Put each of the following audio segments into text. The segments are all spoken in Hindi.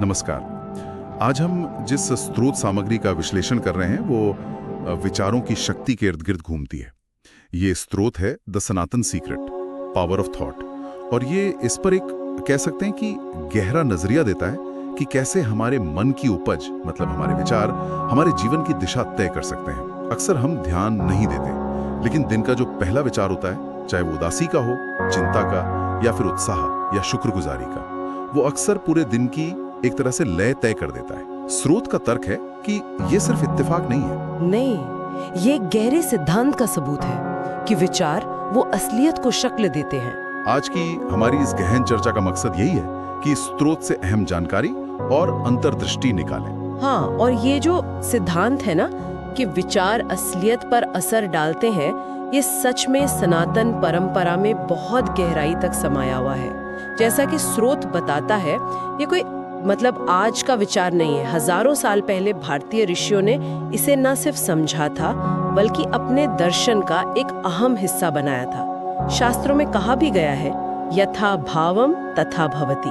नमस्कार। आज हम जिस स्रोत सामग्री का विश्लेषण कर रहे हैं वो विचारों की शक्ति के इर्द गिर्द घूमती है। ये स्रोत है the Sanatan secret, power of thought. और ये इस पर एक कह सकते हैं कि गहरा नजरिया देता है कि कैसे हमारे मन की उपज मतलब हमारे विचार हमारे जीवन की दिशा तय कर सकते हैं। अक्सर हम ध्यान नहीं देते, लेकिन दिन का जो पहला विचार होता है, चाहे वो उदासी का हो, चिंता का या फिर उत्साह या शुक्रगुजारी का, वो अक्सर पूरे दिन की एक तरह से लय तय कर देता है। स्रोत का तर्क है कि ये सिर्फ इत्तेफाक नहीं है। नहीं, ये गहरे सिद्धांत का सबूत है कि विचार वो असलियत को शक्ल देते हैं। आज की हमारी इस गहन चर्चा का मकसद यही है कि स्रोत से अहम जानकारी और अंतर्दृष्टि निकालें। हाँ, और ये जो सिद्धांत है ना कि विचार असलियत पर असर डालते हैं, ये सच में सनातन परंपरा में बहुत गहराई तक समाया हुआ है। जैसा कि स्रोत बताता है, ये कोई मतलब आज का विचार नहीं है। हजारों साल पहले भारतीय ऋषियों ने इसे न सिर्फ समझा था, बल्कि अपने दर्शन का एक अहम हिस्सा बनाया था। शास्त्रों में कहा भी गया है, यथा भावम तथा भवति,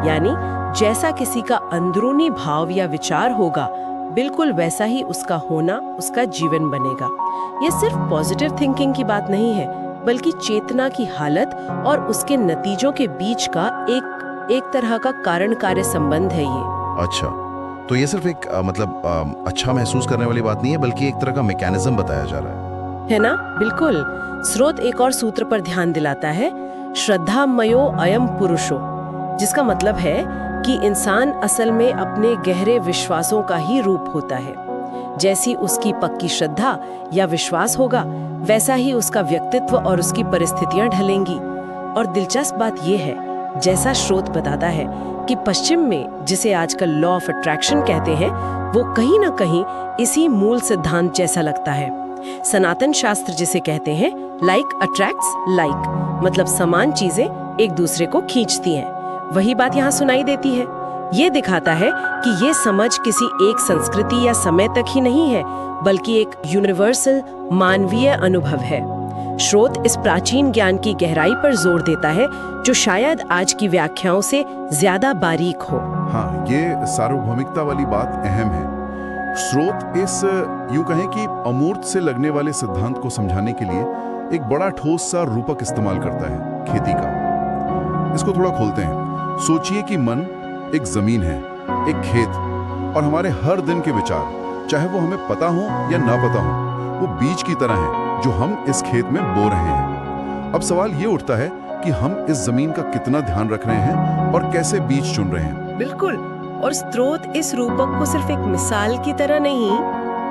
यानी जैसा किसी का अंदरूनी भाव या विचार होगा, बिल्कुल वैसा ही उसका होना, उसका जीवन बनेगा। ये सिर्फ पॉजिटिव थिंकिंग की बात नहीं है, बल्कि चेतना की हालत और उसके नतीजों के बीच का एक तरह का कारण कार्य संबंध है ये। अच्छा, तो ये सिर्फ एक अच्छा महसूस करने वाली बात नहीं है, बल्कि एक तरह का मैकेनिज्म बताया जा रहा है ना? बिल्कुल। स्रोत एक और सूत्र पर ध्यान दिलाता है, श्रद्धामयो अयम पुरुषो, जिसका मतलब है कि इंसान असल में अपने गहरे विश्वासों का ही रूप होता है। जैसी उसकी पक्की श्रद्धा या विश्वास होगा, वैसा ही उसका व्यक्तित्व और उसकी परिस्थितियां ढलेंगी। और दिलचस्प बात यह है, जैसा स्रोत बताता है कि पश्चिम में जिसे आजकल लॉ ऑफ अट्रैक्शन कहते हैं, वो कहीं ना कहीं इसी मूल सिद्धांत जैसा लगता है। सनातन शास्त्र जिसे कहते हैं लाइक अट्रैक्ट्स लाइक, मतलब समान चीजें एक दूसरे को खींचती हैं। वही बात यहाँ सुनाई देती है। ये दिखाता है कि ये समझ किसी एक संस्कृति या समय तक ही नहीं है, बल्कि एक यूनिवर्सल मानवीय अनुभव है। स्रोत इस प्राचीन ज्ञान की गहराई पर जोर देता है, जो शायद आज की व्याख्याओं से ज्यादा बारीक हो। हाँ, ये सार्वभौमिकता वाली बात अहम है। स्रोत इस यूं कहें कि अमूर्त से लगने वाले सिद्धांत को समझाने के लिए एक बड़ा ठोस सा रूपक इस्तेमाल करता है, खेती का। इसको थोड़ा खोलते हैं। सोचिए कि मन एक जमीन है, एक खेत, और हमारे हर दिन के विचार, चाहे वो हमें पता हो या ना पता हो, वो बीज की तरह है जो हम इस खेत में बो रहे हैं। अब सवाल ये उठता है कि हम इस जमीन का कितना ध्यान रख रहे हैं और कैसे बीज चुन रहे हैं। बिल्कुल। और स्रोत इस रूपक को सिर्फ एक मिसाल की तरह नहीं,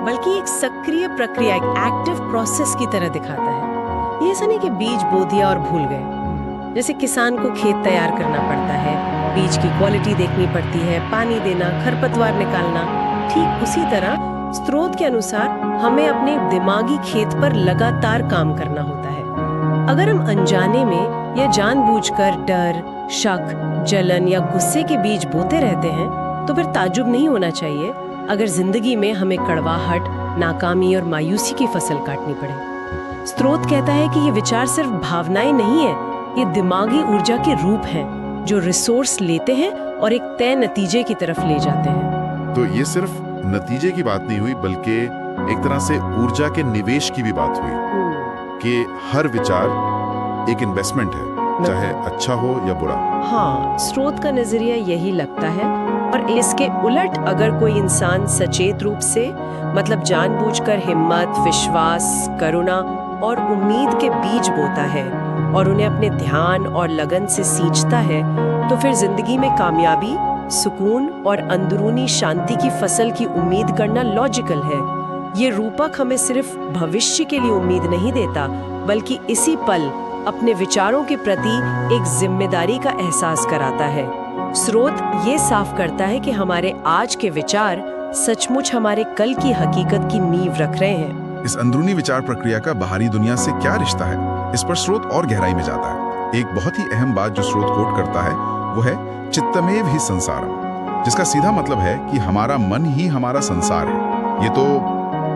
बल्कि एक सक्रिय प्रक्रिया, एक एक्टिव प्रोसेस की तरह दिखाता है। ये ऐसा नहीं कि बीज बो दिया और भूल गए। जैसे किसान को खेत तैयार करना पड़ता है, बीज की क्वालिटी देखनी पड़ती है, पानी देना, खरपतवार निकालना, ठीक उसी तरह स्रोत के अनुसार हमें अपने दिमागी खेत पर लगातार काम करना होता है। अगर हम अनजाने में या जानबूझकर डर, शक, जलन या गुस्से के बीज बोते रहते हैं, तो फिर ताज्जुब नहीं होना चाहिए अगर जिंदगी में हमें कड़वाहट, नाकामी और मायूसी की फसल काटनी पड़े। स्रोत कहता है कि ये विचार सिर्फ भावनाएं नहीं है, ये दिमागी ऊर्जा के रूप हैं जो रिसोर्स लेते हैं और एक तय नतीजे की तरफ ले जाते हैं। तो ये सिर्फ नतीजे की बात नहीं हुई, बल्कि एक तरह से ऊर्जा के निवेश की भी बात हुई कि हर विचार एक इन्वेस्टमेंट है, चाहे अच्छा हो या बुरा। हाँ, स्रोत का नजरिया यही लगता है। और इसके उलट अगर कोई इंसान सचेत रूप से, मतलब जानबूझकर हिम्मत, विश्वास, करुणा और उम्मीद के बीज बोता है और उन्हें अपने ध्यान और लगन से सींचता है, तो फिर जिंदगी में कामयाबी, सुकून और अंदरूनी शांति की फसल की उम्मीद करना लॉजिकल है। ये रूपक हमें सिर्फ भविष्य के लिए उम्मीद नहीं देता, बल्कि इसी पल अपने विचारों के प्रति एक जिम्मेदारी का एहसास कराता है। स्रोत ये साफ करता है कि हमारे आज के विचार सचमुच हमारे कल की हकीकत की नींव रख रहे हैं। इस अंदरूनी विचार प्रक्रिया का बाहरी दुनिया से क्या रिश्ता है, इस पर स्रोत और गहराई में जाता है। एक बहुत ही अहम बात जो स्रोत कोट करता है वो है चित्तमेव ही संसारम, जिसका सीधा मतलब है कि हमारा मन ही हमारा संसार है। ये तो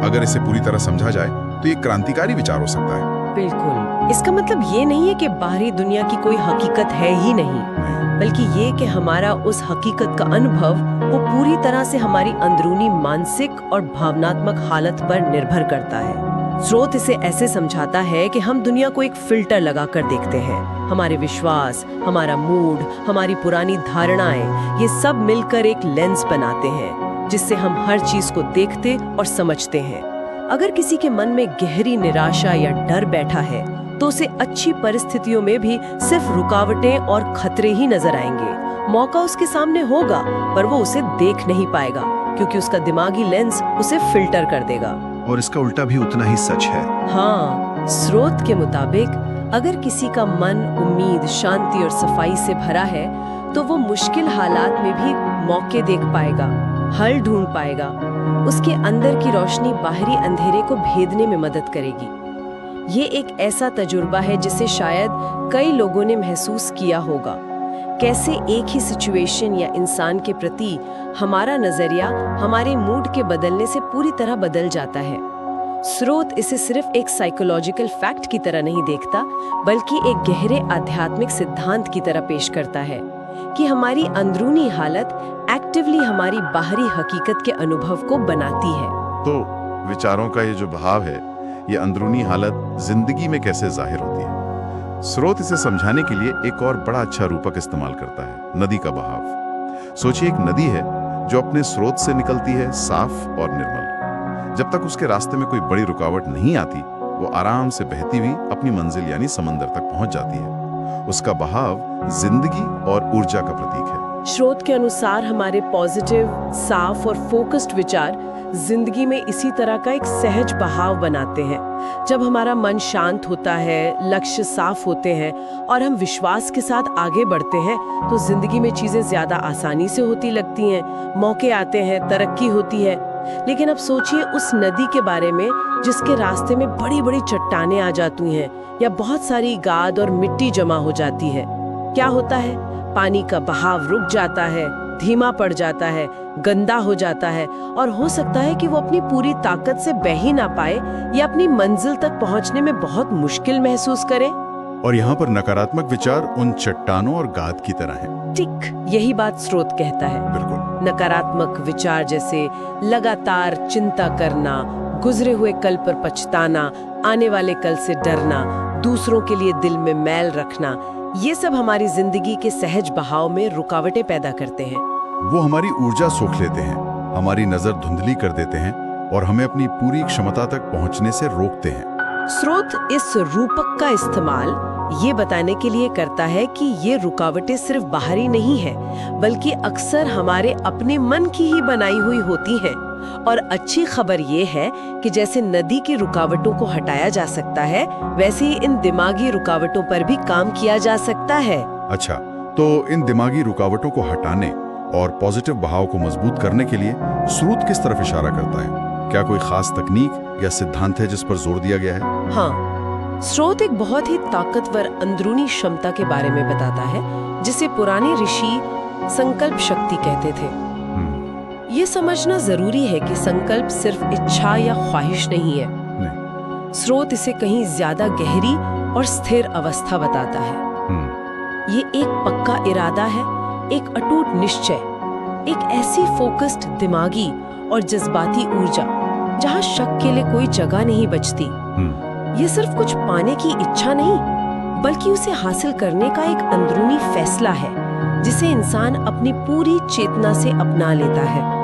अगर इसे पूरी तरह समझा जाए तो ये क्रांतिकारी विचार हो सकता है। बिल्कुल। इसका मतलब ये नहीं है कि बाहरी दुनिया की कोई हकीकत है ही नहीं, बल्कि ये कि हमारा उस हकीकत का अनुभव वो पूरी तरह से हमारी अंदरूनी मानसिक और भावनात्मक हालत पर निर्भर करता है। स्रोत इसे ऐसे समझाता है कि हम दुनिया को एक फिल्टर लगाकर देखते हैं। हमारे विश्वास, हमारा मूड, हमारी पुरानी धारणाएं, ये सब मिलकर एक लेंस बनाते हैं जिससे हम हर चीज को देखते और समझते हैं। अगर किसी के मन में गहरी निराशा या डर बैठा है तो उसे अच्छी परिस्थितियों में भी सिर्फ रुकावटें और खतरे ही नजर आएंगे। मौका उसके सामने होगा पर वो उसे देख नहीं पाएगा क्योंकि उसका दिमागी लेंस उसे फिल्टर कर देगा। और इसका उल्टा भी उतना ही सच है। हाँ, स्रोत के मुताबिक अगर किसी का मन उम्मीद, शांति और सफाई से भरा है तो वो मुश्किल हालात में भी मौके देख पाएगा, हल ढूंढ पाएगा। उसके अंदर की रोशनी बाहरी अंधेरे को भेदने में मदद करेगी। ये एक ऐसा तजुर्बा है जिसे शायद कई लोगों ने महसूस किया होगा। कैसे एक ही सिचुएशन या इंसान के प्रति हमारा नजरिया हमारे मूड के बदलने से पूरी तरह बदल जाता है। स्रोत इसे सिर्फ एक साइकोलॉजिकल फैक्ट की तरह नहीं देखता, बल्कि एक गहरे आध्यात्मिक सिद्धांत की तरह पेश करता है कि हमारी अंदरूनी हालत एक्टिवली हमारी बाहरी हकीकत के अनुभव को बनाती है। तो विचारों का ये जो बहाव है, ये अंदरूनी हालत जिंदगी में कैसे जाहिर होती है? स्रोत इसे समझाने के लिए एक और बड़ा अच्छा रूपक इस्तेमाल करता है, नदी का बहाव। सोचिए, एक नदी है जो अपने स्रोत से निकलती है साफ और निर्मल। जब तक उसके रास्ते में कोई बड़ी रुकावट नहीं आती, वो आराम से बहती हुई अपनी मंजिल यानी समंदर तक पहुंच जाती है। उसका बहाव जिंदगी और ऊर्जा का प्रतीक है। स्रोत के अनुसार हमारे पॉजिटिव, साफ और फोकस्ड विचार जिंदगी में इसी तरह का एक सहज बहाव बनाते हैं। जब हमारा मन शांत होता है, लक्ष्य साफ होते हैं और हम विश्वास के साथ आगे बढ़ते हैं तो जिंदगी में चीजें ज्यादा आसानी से होती लगती हैं, मौके आते हैं, तरक्की होती है। लेकिन अब सोचिए उस नदी के बारे में जिसके रास्ते में बड़ी बड़ी चट्टानें आ जाती हैं या बहुत सारी गाद और मिट्टी जमा हो जाती है। क्या होता है? पानी का बहाव रुक जाता है, धीमा पड़ जाता है, गंदा हो जाता है और हो सकता है कि वो अपनी पूरी ताकत से बह ही ना पाए या अपनी मंजिल तक पहुंचने में बहुत मुश्किल महसूस करे। और यहाँ पर नकारात्मक विचार उन चट्टानों और गाद की तरह हैं। ठीक यही बात स्रोत कहता है। बिल्कुल। नकारात्मक विचार जैसे लगातार चिंता करना, गुजरे हुए कल पर पछताना, आने वाले कल से डरना, दूसरों के लिए दिल में मैल रखना, ये सब हमारी जिंदगी के सहज बहाव में रुकावटें पैदा करते हैं। वो हमारी ऊर्जा सोख लेते हैं, हमारी नजर धुंधली कर देते हैं और हमें अपनी पूरी क्षमता तक पहुंचने से रोकते हैं। स्रोत इस रूपक का इस्तेमाल ये बताने के लिए करता है कि ये रुकावटें सिर्फ बाहरी नहीं है, बल्कि अक्सर हमारे अपने मन की ही बनाई हुई होती हैं। और अच्छी खबर ये है कि जैसे नदी की रुकावटों को हटाया जा सकता है, वैसे ही इन दिमागी रुकावटों पर भी काम किया जा सकता है। अच्छा, तो इन दिमागी रुकावटों को हटाने और पॉजिटिव बहाव को मजबूत करने के लिए स्रोत किस तरफ इशारा करता है? क्या कोई खास तकनीक या सिद्धांत है जिस पर जोर दिया गया है? हाँ, स्रोत एक बहुत ही ताकतवर अंदरूनी क्षमता के बारे में बताता है जिसे पुराने ऋषि संकल्प शक्ति कहते थे। ये समझना जरूरी है कि संकल्प सिर्फ इच्छा या ख्वाहिश नहीं है। स्रोत इसे कहीं ज्यादा गहरी और स्थिर अवस्था बताता है। ये एक पक्का इरादा है, एक अटूट निश्चय, एक ऐसी फोकस्ड दिमागी और जज्बाती ऊर्जा जहां शक के लिए कोई जगह नहीं बचती। ये सिर्फ कुछ पाने की इच्छा नहीं, बल्कि उसे हासिल करने का एक अंदरूनी फैसला है जिसे इंसान अपनी पूरी चेतना से अपना लेता है।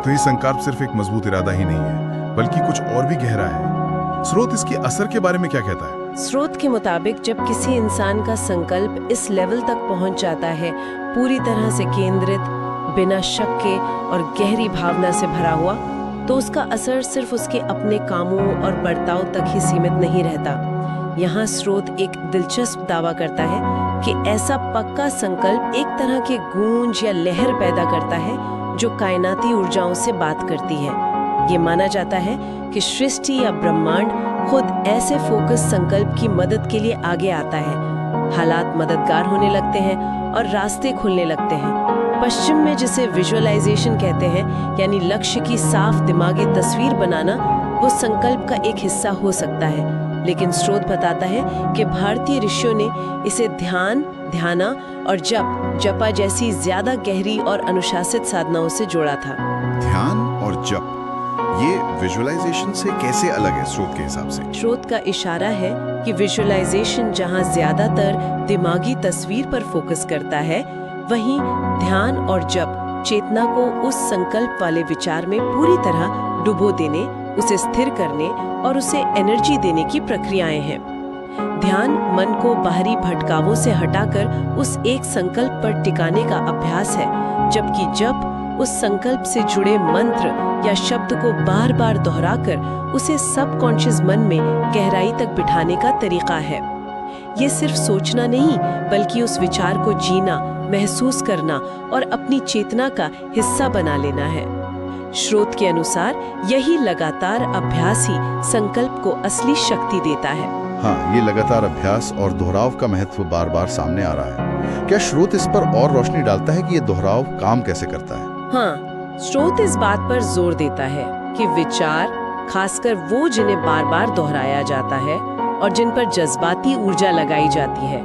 तो ये संकल्प सिर्फ एक मजबूत इरादा ही नहीं है, बल्कि कुछ और भी गहरा है। स्रोत इसके असर के बारे में क्या कहता है? स्रोत के मुताबिक जब किसी इंसान का संकल्प इस लेवल तक पहुंच जाता है, पूरी तरह से केंद्रित, बिना शक के और गहरी भावना से भरा हुआ, तो उसका असर सिर्फ उसके अपने कामों और बर्ताव तक ही सीमित नहीं रहता। यहाँ स्रोत एक दिलचस्प दावा करता है कि ऐसा पक्का संकल्प एक तरह के गूंज या लहर पैदा करता है जो कायनाती ऊर्जाओं से बात करती है। ये माना जाता है कि सृष्टि या ब्रह्मांड खुद ऐसे फोकस संकल्प की मदद के लिए आगे आता है। हालात मददगार होने लगते हैं और रास्ते खुलने लगते हैं। पश्चिम में जिसे विजुअलाइजेशन कहते हैं, यानी लक्ष्य की साफ दिमागी तस्वीर बनाना, वो संकल्प का एक हिस्सा हो सकता है। लेकिन स्रोत बताता है कि भारतीय ऋषियों ने इसे ध्यान, ध्याना और जपा जैसी ज्यादा गहरी और अनुशासित साधनाओं से जोड़ा था। ध्यान और जप, ये विजुअलाइजेशन से कैसे अलग है स्रोत के हिसाब से? स्रोत का इशारा है कि विजुअलाइजेशन जहां ज्यादातर दिमागी तस्वीर पर फोकस करता है, वहीं ध्यान और जप चेतना को उस संकल्प वाले विचार में पूरी तरह डुबो देने, उसे स्थिर करने और उसे एनर्जी देने की प्रक्रियाएं हैं। ध्यान मन को बाहरी भटकावों से हटाकर उस एक संकल्प पर टिकाने का अभ्यास है, जबकि जप उस संकल्प से जुड़े मंत्र या शब्द को बार बार दोहराकर उसे सबकॉन्शियस मन में गहराई तक बिठाने का तरीका है। ये सिर्फ सोचना नहीं, बल्कि उस विचार को जीना, महसूस करना और अपनी चेतना का हिस्सा बना लेना है। स्रोत के अनुसार यही लगातार अभ्यास ही संकल्प को असली शक्ति देता है। हाँ, ये लगातार अभ्यास और दोहराव का महत्व बार बार सामने आ रहा है। क्या स्रोत इस पर और रोशनी डालता है कि ये दोहराव काम कैसे करता है? हाँ, स्रोत इस बात पर जोर देता है कि विचार, खासकर वो जिन्हें बार बार दोहराया जाता है और जिन पर जज्बाती ऊर्जा लगाई जाती है,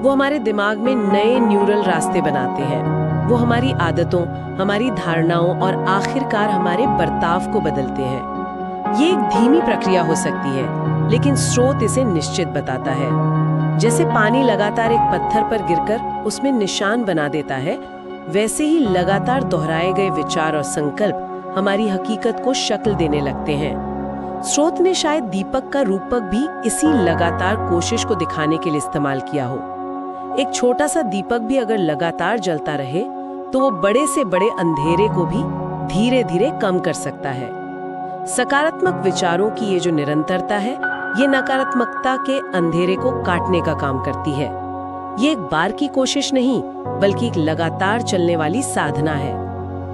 वो हमारे दिमाग में नए न्यूरल रास्ते बनाते हैं। वो हमारी आदतों, हमारी धारणाओं और आखिरकार हमारे बर्ताव को बदलते हैं। ये एक धीमी प्रक्रिया हो सकती है, लेकिन स्रोत इसे निश्चित बताता है। जैसे पानी लगातार एक पत्थर पर गिरकर उसमें निशान बना देता है, वैसे ही लगातार दोहराए गए विचार और संकल्प हमारी हकीकत को शक्ल देने लगते हैं। स्रोत ने शायद दीपक का रूपक भी इसी लगातार कोशिश को दिखाने के लिए इस्तेमाल किया हो। एक छोटा सा दीपक भी अगर लगातार जलता रहे, तो वो बड़े से बड़े अंधेरे को भी धीरे धीरे कम कर सकता है। सकारात्मक विचारों की ये जो निरंतरता है, ये नकारात्मकता के अंधेरे को काटने का काम करती है। ये एक बार की कोशिश नहीं, बल्कि एक लगातार चलने वाली साधना है।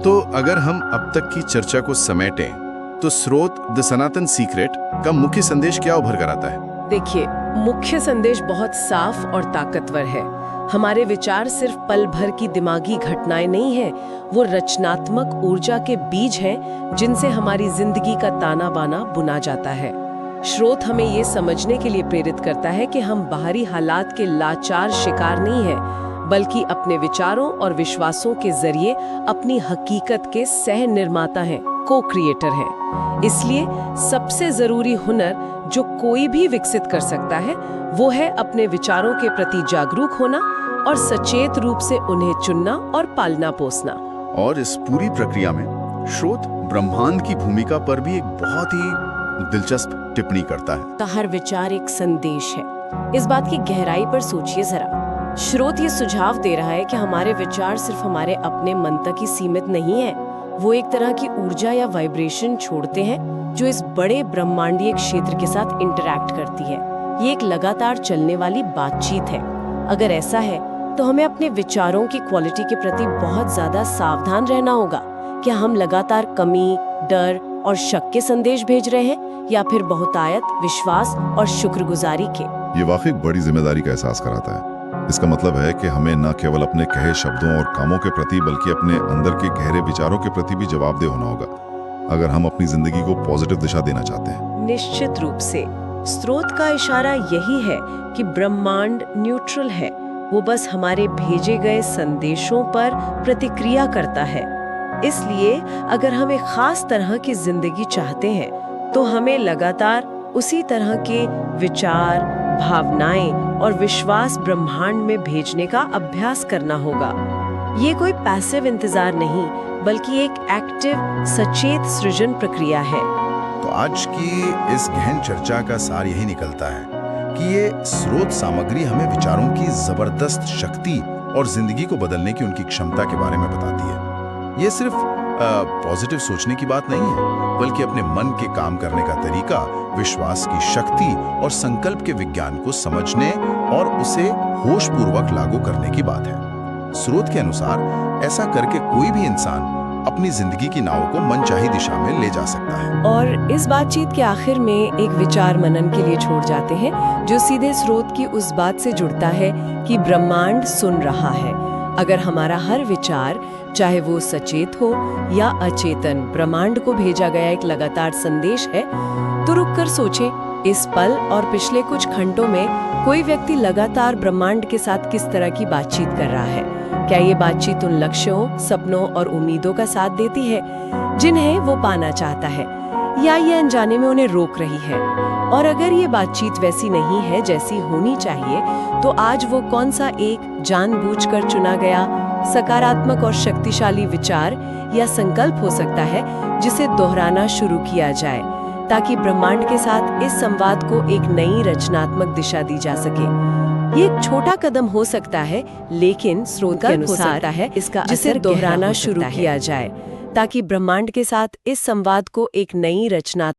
तो अगर हम अब तक की चर्चा को समेटें, तो स्रोत द सनातन सीक्रेट का मुख्य संदेश क्या उभर कर आता है? देखिए, मुख्य संदेश बहुत साफ और ताकतवर है। हमारे विचार सिर्फ पल भर की दिमागी घटनाएं नहीं हैं, वो रचनात्मक ऊर्जा के बीज हैं जिनसे हमारी जिंदगी का ताना बाना बुना जाता है। स्रोत हमें ये समझने के लिए प्रेरित करता है कि हम बाहरी हालात के लाचार शिकार नहीं हैं, बल्कि अपने विचारों और विश्वासों के जरिए अपनी हकीकत के सह निर्माता हैं, को-क्रिएटर हैं। इसलिए सबसे जरूरी हुनर जो कोई भी विकसित कर सकता है, वो है अपने विचारों के प्रति जागरूक होना और सचेत रूप से उन्हें चुनना और पालना पोसना। और इस पूरी प्रक्रिया में स्रोत ब्रह्मांड की भूमिका पर भी एक बहुत ही दिलचस्प टिप्पणी करता है। हर विचार एक संदेश है। इस बात की गहराई पर सोचिए जरा। स्रोत ये सुझाव दे रहा है कि हमारे विचार सिर्फ हमारे अपने मन तक ही सीमित नहीं है, वो एक तरह की ऊर्जा या वाइब्रेशन छोड़ते हैं जो इस बड़े ब्रह्मांडीय क्षेत्र के साथ इंटरैक्ट करती है। ये एक लगातार चलने वाली बातचीत है। अगर ऐसा है, तो हमें अपने विचारों की क्वालिटी के प्रति बहुत ज्यादा सावधान रहना होगा। क्या हम लगातार कमी, डर और शक के संदेश भेज रहे हैं, या फिर बहुतायत, विश्वास और शुक्रगुजारी के? ये वाकई बड़ी जिम्मेदारी का एहसास कराता है। इसका मतलब है कि हमें न केवल अपने कहे शब्दों और कामों के प्रति, बल्कि अपने अंदर के गहरे विचारों के प्रति भी जवाबदेह होना होगा, अगर हम अपनी जिंदगी को पॉजिटिव दिशा देना चाहते हैं। निश्चित रूप से स्रोत का इशारा यही है कि ब्रह्मांड न्यूट्रल है। वो बस हमारे भेजे गए संदेशों पर प्रतिक्रिया करता है। इसलिए अगर हम एक खास तरह की जिंदगी चाहते हैं, तो हमें लगातार उसी तरह के विचार, भावनाएं और विश्वास ब्रह्मांड में भेजने का अभ्यास करना होगा। ये कोई पैसिव इंतजार नहीं, बल्कि एक एक्टिव, सचेत सृजन प्रक्रिया है। तो आज की इस गहन चर्चा का सार यही निकलता है कि ये स्रोत सामग्री हमें विचारों की जबरदस्त शक्ति और जिंदगी को बदलने की उनकी क्षमता के बारे में बताती है। ये सिर्फ पॉजिटिव सोचने की बात नहीं है, बल्कि अपने मन के काम करने का तरीका, विश्वास की शक्ति और संकल्प के विज्ञान को समझने और उसे होशपूर्वक लागू करने की बात है। स्रोत के अनुसार ऐसा करके कोई भी इंसान अपनी जिंदगी की नाव को मनचाही दिशा में ले जा सकता है। और इस बातचीत के आखिर में एक विचार मनन के लिए छोड़ जाते हैं, जो सीधे स्रोत की उस बात से जुड़ता है कि ब्रह्मांड सुन रहा है। अगर हमारा हर विचार, चाहे वो सचेत हो या अचेतन, ब्रह्मांड को भेजा गया एक लगातार संदेश है, तो रुककर सोचें इस पल और पिछले कुछ घंटों में कोई व्यक्ति लगातार ब्रह्मांड के साथ किस तरह की बातचीत कर रहा है? क्या ये बातचीत उन लक्ष्यों, सपनों और उम्मीदों का साथ देती है जिन्हें वो पाना चाहता है, या ये अनजाने में उन्हें रोक रही है? और अगर ये बातचीत वैसी नहीं है जैसी होनी चाहिए, तो आज वो कौन सा एक जानबूझकर चुना गया सकारात्मक और शक्तिशाली विचार या संकल्प हो सकता है जिसे दोहराना शुरू किया जाए, ताकि ब्रह्मांड के साथ इस संवाद को एक नई रचनात्मक दिशा दी जा सके? ये एक छोटा कदम हो सकता है, लेकिन स्रोत के अनुसार है इसका जिसे दोहराना शुरू किया जाए, ताकि ब्रह्मांड के साथ इस संवाद को एक नई रचना